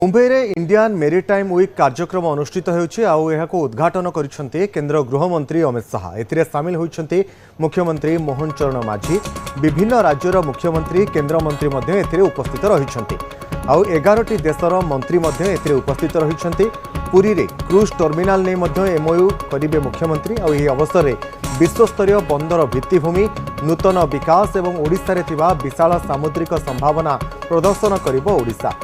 मुंबई रे Indian maritime week कार्यक्रम अनुष्ठित होको उद्घाटन करिसेंती केंद्र गृहमंत्री अमित शाह। एथिरे सामिल होइछंती मुख्यमंत्री मोहन चरण माझी, विभिन्न राज्यर मुख्यमंत्री केंद्रमंत्री मध्य एथिरे उपस्थित रहिछंती। आउ 11टी देशर मंत्री मध्य एथिरे उपस्थित रहिछंती। पुरी रे क्रूज टर्मिनाल नै मध्य एमओयू करिवे मुख्यमंत्री। आउ एही अवसर रे विश्वस्तरीय बंदर भित्तिभूमि, नूतन विकास एवं ओडिशा रे थिबा विशाल सामुद्रिक संभावना प्रदर्शन करिबो ओडिशा।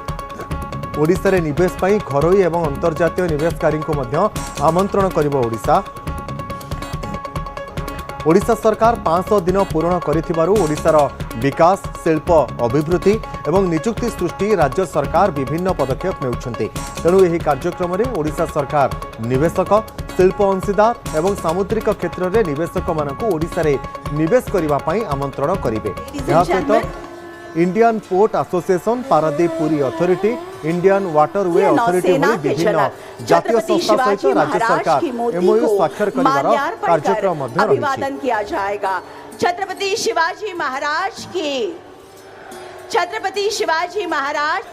ओडिशा रे निवेश पाई घरोई एवं अंतर्जातीय निवेशकारी को मध्य आमंत्रण करिबो ओडिशा। ओडिशा सरकार 500 दिन पूर्ण करिथिबारु ओडिशार विकास, शिल्प अभिवृद्धि एवं निजुक्ति सृष्टि राज्य सरकार विभिन्न पदक्षेप नेउछन्ते। तेणु एही कार्यक्रम रे ओडिशा सरकार निवेशक, शिल्प अंशीदार एवं सामुद्रिक क्षेत्र रे निवेशक मानकु ओडिशा रे निवेश करिबा पाई आमंत्रण करिवे। एहा सहित Indian port association, Paradip Puri authority, Indian waterway authority भली विभिन्न जातीय संस्था सहित राज्य सरकार एमओयू स्वाक्षर करिवार कार्यक्रम मध्य अभिवादन किया जाएगा। छत्रपति शिवाजी महाराज की, Chhatrapati Shivaji Maharaj.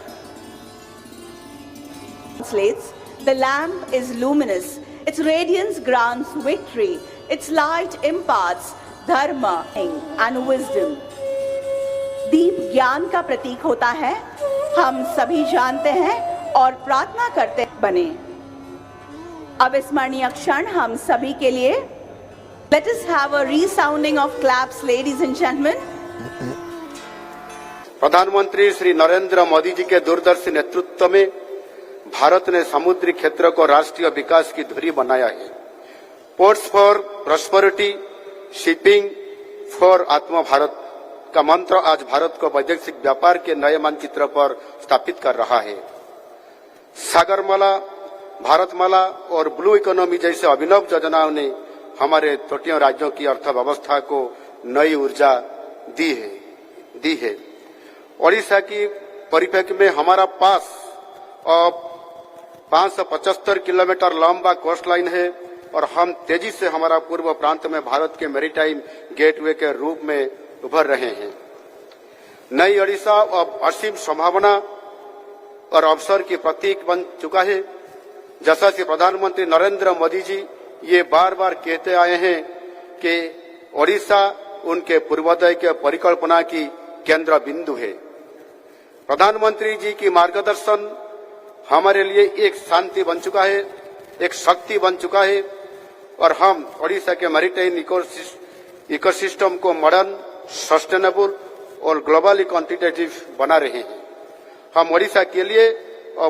The lamp is luminous, its radiance grants victory, its light imparts dharma and wisdom. दीप ज्ञान का प्रतीक होता है, हम सभी जानते हैं और प्रार्थना करते बने। अविस्मरणीय क्षण हम सभी के लिए। Let us have a resounding of claps, ladies and gentlemen. प्रधानमंत्री श्री नरेंद्र मोदी जी के दूरदर्शी नेतृत्व में भारत ने समुद्री क्षेत्र को राष्ट्रीय विकास की धुरी बनाया है। Ports for prosperity, shipping for आत्म भारत का मंत्र आज भारत को वैदेशिक व्यापार के नए मानचित्र पर स्थापित कर रहा है। सागरमाला, भारतमाला और ब्लू इकोनॉमी जैसे अभिनव योजनाओं ने हमारे तटीय राज्यों की अर्थव्यवस्था को नई ऊर्जा दी है। ओडिशा की परिप्रेक्ष्य में हमारा पास अब 575 किलोमीटर लंबा कोस्ट लाइन है और हम तेजी से हमारा पूर्व प्रांत में भारत के मैरीटाइम गेटवे के रूप में उभर रहे हैं। नई ओडिशा अब असीम संभावना और अवसर की प्रतीक बन चुका है। जैसा कि प्रधानमंत्री नरेंद्र मोदी जी ये बार बार कहते आए हैं कि ओडिशा उनके पूर्वोदय के परिकल्पना की केंद्र बिंदु है। प्रधानमंत्री जी की मार्गदर्शन हमारे लिए एक शांति बन चुका है, एक शक्ति बन चुका है और हम ओडिशा के मैरीटाइम इकोसिस्टम को मॉडर्न, सस्टेनेबल और ग्लोबली कॉम्पिटिटिव बना रहे हैं। हम ओडिशा के लिए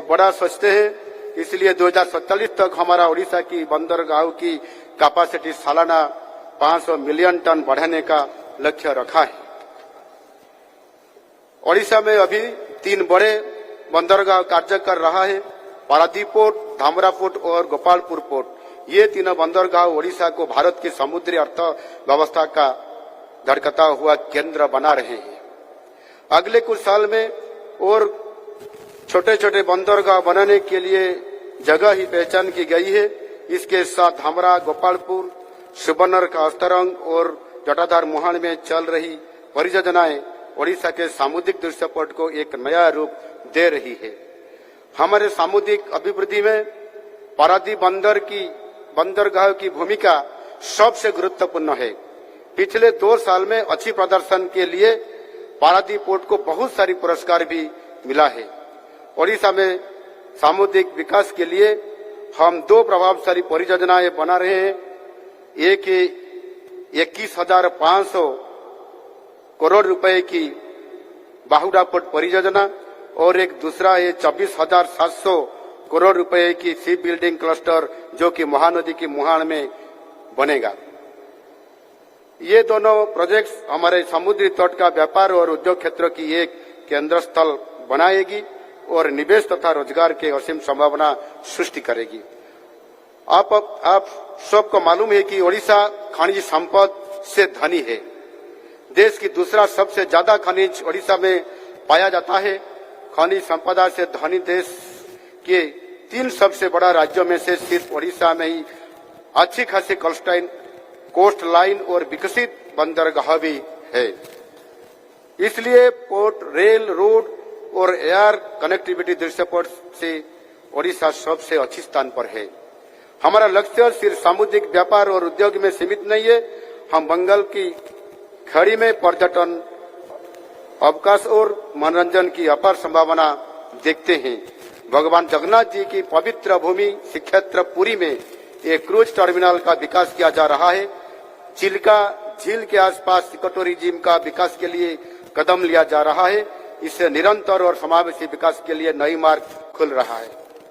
बड़ा सोचते हैं, इसलिए 2047 तक हमारा ओडिशा की बंदरगाहों की कैपेसिटी सालाना 500 मिलियन टन बढ़ाने का लक्ष्य रखा है। ओडिशा में अभी 3 बड़े बंदरगाह कार्य कर रहा है, पारादीप पोर्ट, धामरा पोर्ट और गोपालपुर पोर्ट। ये तीनों बंदरगाह ओडिशा को भारत की समुद्री अर्थव्यवस्था का धड़कता हुआ केंद्र बना रहे हैं। अगले कुछ साल में और छोटे छोटे बंदरगाह बनाने के लिए जगह ही पहचान की गई है। इसके साथ धामरा, गोपालपुर, सुबर्णर का अस्तरंग और जटाधार मुहान में चल रही परियोजनाएं ओडिशा के सामुद्रिक दृश्यपट को एक नया रूप दे रही है। हमारे सामुद्रिक अभिवृद्धि में पारादीप बंदरगाह की भूमिका सबसे गुरुत्वपूर्ण है। पिछले 2 साल में अच्छी प्रदर्शन के लिए पारादीप पोर्ट को बहुत सारी पुरस्कार भी मिला है। ओडिशा में सामुद्रिक विकास के लिए हम 2 प्रभावशाली परियोजनाएं बना रहे हैं। एक 21,500 करोड़ रुपए की बाहुडा पोर्ट परियोजना और एक दूसरा है 24,700 करोड़ रुपए की शिप बिल्डिंग क्लस्टर जो कि महानदी की मुहान में बनेगा। ये दोनों प्रोजेक्ट्स हमारे समुद्री तट का व्यापार और उद्योग क्षेत्र की एक केंद्र स्थल बनाएगी और निवेश तथा रोजगार के असीम संभावना सृष्टि करेगी। आप सबको मालूम है कि ओडिशा खनिज संपद से धनी है। देश की दूसरा सबसे ज्यादा खनिज ओडिशा में पाया जाता है। खनिज संपदा से धनी देश के 3 सबसे बड़ा राज्यों में से सिर्फ ओडिशा में ही अच्छी खासी कोस्ट लाइन और विकसित बंदरगाह भी है। इसलिए पोर्ट, रेल, रोड और एयर कनेक्टिविटी दृष्टिकोण से ओडिशा सबसे अच्छी स्थान पर है। हमारा लक्ष्य सिर्फ सामुद्रिक व्यापार और उद्योग में सीमित नहीं है। हम बंगाल की खाड़ी में पर्यटन, अवकाश और मनोरंजन की अपार संभावना देखते हैं। भगवान जगन्नाथ जी की पवित्र भूमि श्री क्षेत्र पुरी में एक क्रूज टर्मिनल का विकास किया जा रहा है। चिल्का झील के आसपास इको टूरिज्म का विकास के लिए कदम लिया जा रहा है। इससे निरंतर और समावेशी विकास के लिए नई मार्ग खुल रहा है।